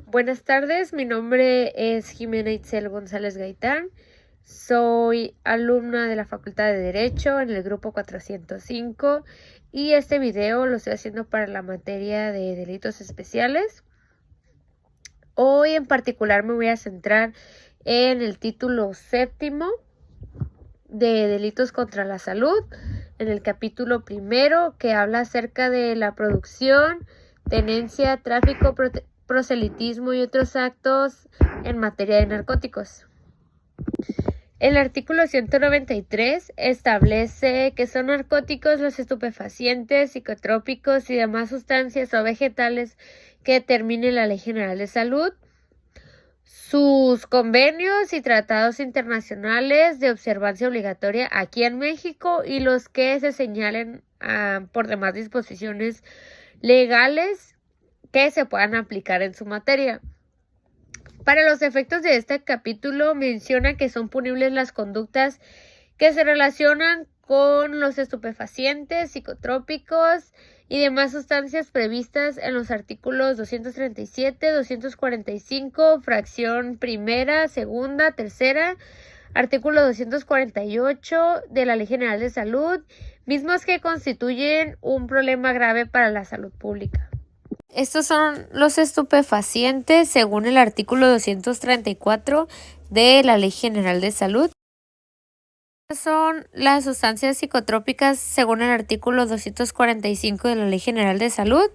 Buenas tardes, mi nombre es Jimena Itzel González Gaitán. Soy alumna de la Facultad de Derecho en el grupo 405 y este video lo estoy haciendo para la materia de delitos especiales. Hoy en particular me voy a centrar en el título séptimo de delitos contra la salud, en el capítulo primero que habla acerca de la producción, tenencia, tráfico, proselitismo y otros actos en materia de narcóticos. El artículo 193 establece que son narcóticos los estupefacientes, psicotrópicos y demás sustancias o vegetales que determine la Ley General de Salud, sus convenios y tratados internacionales de observancia obligatoria aquí en México y los que se señalen por demás disposiciones legales que se puedan aplicar en su materia. Para los efectos de este capítulo menciona que son punibles las conductas que se relacionan con los estupefacientes, psicotrópicos y demás sustancias previstas en los artículos 237, 245, fracción primera, segunda, tercera, artículo 248 de la Ley General de Salud, mismos que constituyen un problema grave para la salud pública. Estos son los estupefacientes según el artículo 234 de la Ley General de Salud. Son las sustancias psicotrópicas según el artículo 245 de la Ley General de Salud.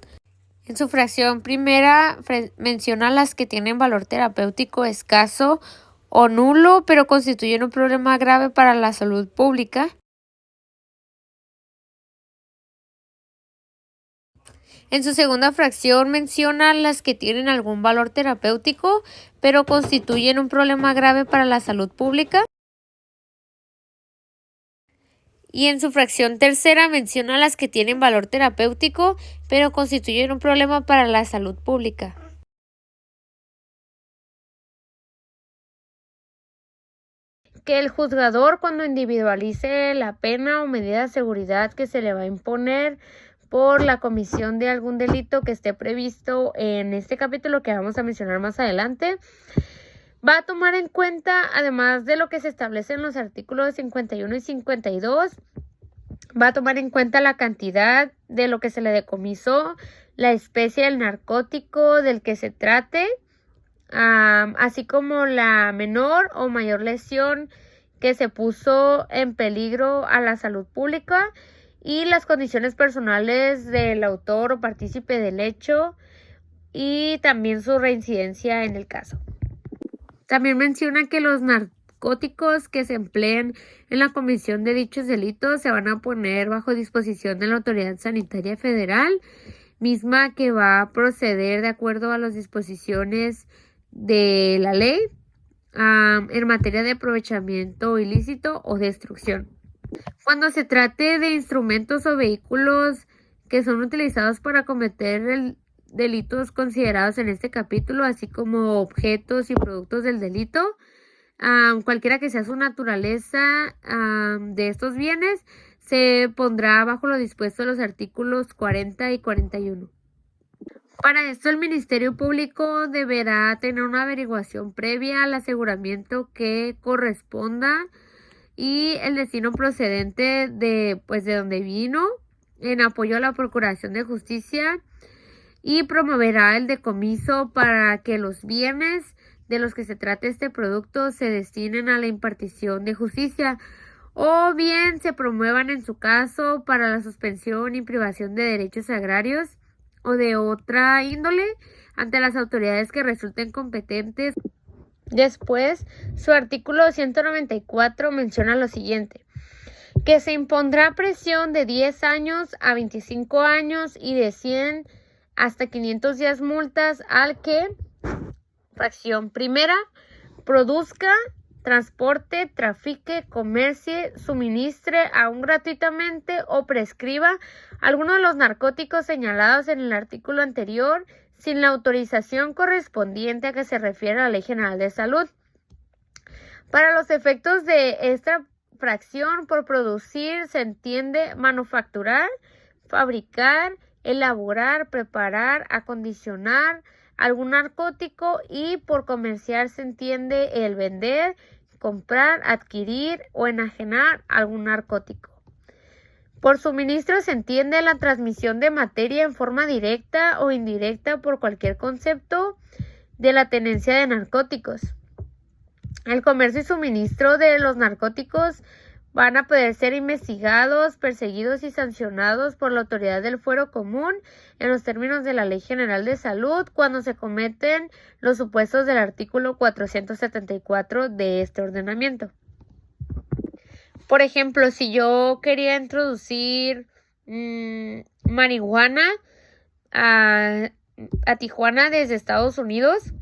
En su fracción primera menciona las que tienen valor terapéutico escaso o nulo, pero constituyen un problema grave para la salud pública. En su segunda fracción menciona las que tienen algún valor terapéutico, pero constituyen un problema grave para la salud pública. Y en su fracción tercera menciona las que tienen valor terapéutico, pero constituyen un problema para la salud pública. Que el juzgador, cuando individualice la pena o medida de seguridad que se le va a imponer por la comisión de algún delito que esté previsto en este capítulo que vamos a mencionar más adelante, va a tomar en cuenta, además de lo que se establece en los artículos 51 y 52, va a tomar en cuenta la cantidad de lo que se le decomisó, la especie del narcótico del que se trate, así como la menor o mayor lesión que se puso en peligro a la salud pública y las condiciones personales del autor o partícipe del hecho y también su reincidencia en el caso. También menciona que los narcóticos que se empleen en la comisión de dichos delitos se van a poner bajo disposición de la Autoridad Sanitaria Federal, misma que va a proceder de acuerdo a las disposiciones de la ley en materia de aprovechamiento ilícito o destrucción. Cuando se trate de instrumentos o vehículos que son utilizados para cometer delitos considerados en este capítulo, así como objetos y productos del delito, cualquiera que sea su naturaleza de estos bienes, se pondrá bajo lo dispuesto en los artículos 40 y 41. Para esto, el Ministerio Público deberá tener una averiguación previa al aseguramiento que corresponda y el destino procedente de donde vino, en apoyo a la Procuración de Justicia, y promoverá el decomiso para que los bienes de los que se trate este producto se destinen a la impartición de justicia o bien se promuevan en su caso para la suspensión y privación de derechos agrarios o de otra índole ante las autoridades que resulten competentes. Después, su artículo 194 menciona lo siguiente: que se impondrá prisión de 10 años a 25 años y de 100 hasta 500 días multas al que, fracción primera, produzca, transporte, trafique, comercie, suministre aún gratuitamente o prescriba alguno de los narcóticos señalados en el artículo anterior sin la autorización correspondiente a que se refiere a la Ley General de Salud. Para los efectos de esta fracción, por producir se entiende manufacturar, fabricar, elaborar, preparar, acondicionar, algún narcótico, y por comerciar se entiende el vender, comprar, adquirir o enajenar algún narcótico. Por suministro se entiende la transmisión de materia en forma directa o indirecta por cualquier concepto de la tenencia de narcóticos. El comercio y suministro de los narcóticos van a poder ser investigados, perseguidos y sancionados por la autoridad del fuero común en los términos de la Ley General de Salud cuando se cometen los supuestos del artículo 474 de este ordenamiento. Por ejemplo, si yo quería introducir marihuana a Tijuana desde Estados Unidos,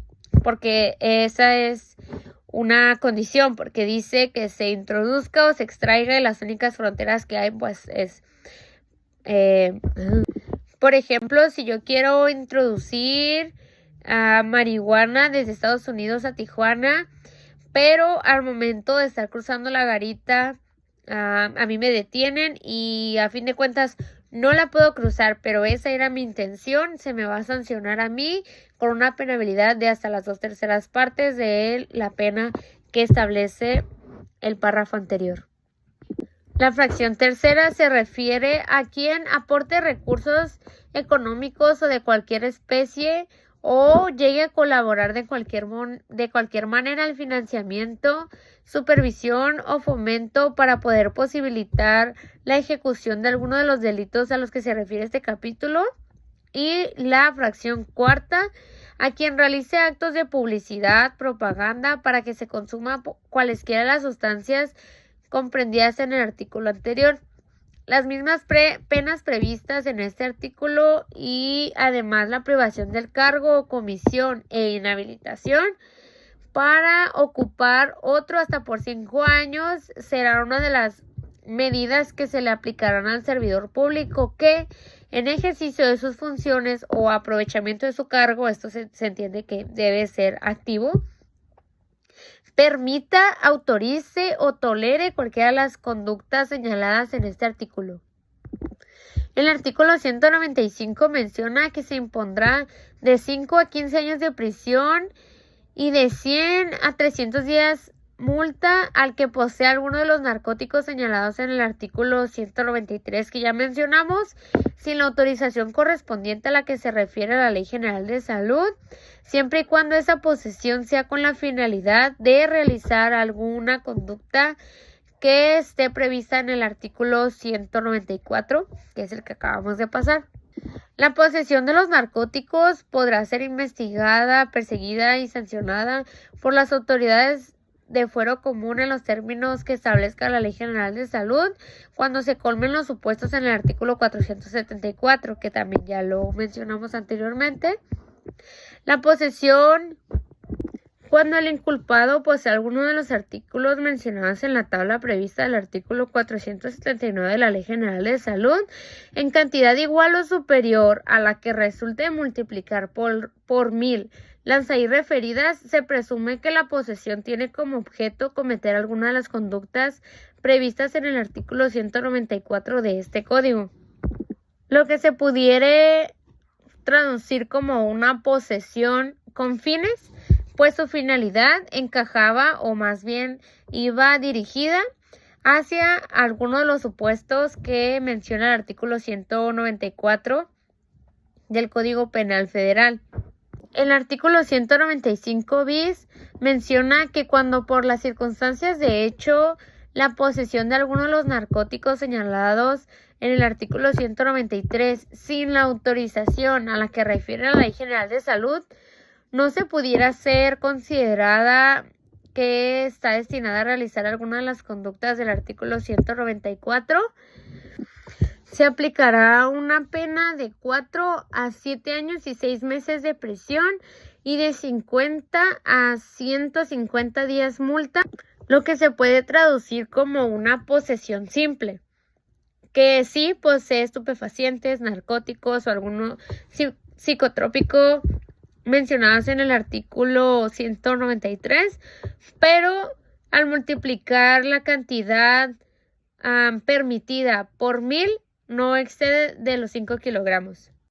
porque esa es una condición, porque dice que se introduzca o se extraiga de las únicas fronteras que hay, pues es... por ejemplo, si yo quiero introducir marihuana desde Estados Unidos a Tijuana, pero al momento de estar cruzando la garita, a mí me detienen y a fin de cuentas no la puedo cruzar, pero esa era mi intención, se me va a sancionar a mí con una penalidad de hasta las 2/3 partes de la pena que establece el párrafo anterior. La fracción tercera se refiere a quien aporte recursos económicos o de cualquier especie o llegue a colaborar de cualquier manera al financiamiento, supervisión o fomento para poder posibilitar la ejecución de alguno de los delitos a los que se refiere este capítulo. Y la fracción cuarta, a quien realice actos de publicidad, propaganda para que se consuma cualesquiera de las sustancias comprendidas en el artículo anterior. Las mismas penas previstas en este artículo y además la privación del cargo, comisión e inhabilitación para ocupar otro hasta por 5 años será una de las medidas que se le aplicarán al servidor público que en ejercicio de sus funciones o aprovechamiento de su cargo, esto se entiende que debe ser activo, permita, autorice o tolere cualquiera de las conductas señaladas en este artículo. El artículo 195 menciona que se impondrá de 5 a 15 años de prisión y de 100 a 300 días multa al que posea alguno de los narcóticos señalados en el artículo 193 que ya mencionamos, sin la autorización correspondiente a la que se refiere la Ley General de Salud, siempre y cuando esa posesión sea con la finalidad de realizar alguna conducta que esté prevista en el artículo 194, que es el que acabamos de pasar. La posesión de los narcóticos podrá ser investigada, perseguida y sancionada por las autoridades de fuero común en los términos que establezca la Ley General de Salud cuando se colmen los supuestos en el artículo 474, que también ya lo mencionamos anteriormente. La posesión cuando el inculpado posee alguno de los artículos mencionados en la tabla prevista del artículo 479 de la Ley General de Salud en cantidad igual o superior a la que resulte multiplicar por 1000 las ahí referidas, se presume que la posesión tiene como objeto cometer alguna de las conductas previstas en el artículo 194 de este código. Lo que se pudiera traducir como una posesión con fines, pues su finalidad encajaba o más bien iba dirigida hacia alguno de los supuestos que menciona el artículo 194 del Código Penal Federal. El artículo 195 bis menciona que cuando por las circunstancias de hecho la posesión de alguno de los narcóticos señalados en el artículo 193 sin la autorización a la que refiere la Ley General de Salud no se pudiera ser considerada que está destinada a realizar alguna de las conductas del artículo 194, se aplicará una pena de 4 a 7 años y 6 meses de prisión y de 50 a 150 días multa, lo que se puede traducir como una posesión simple, que sí posee estupefacientes, narcóticos o alguno psicotrópico mencionados en el artículo 193, pero al multiplicar la cantidad permitida por 1000 no excede de los 5 kilogramos.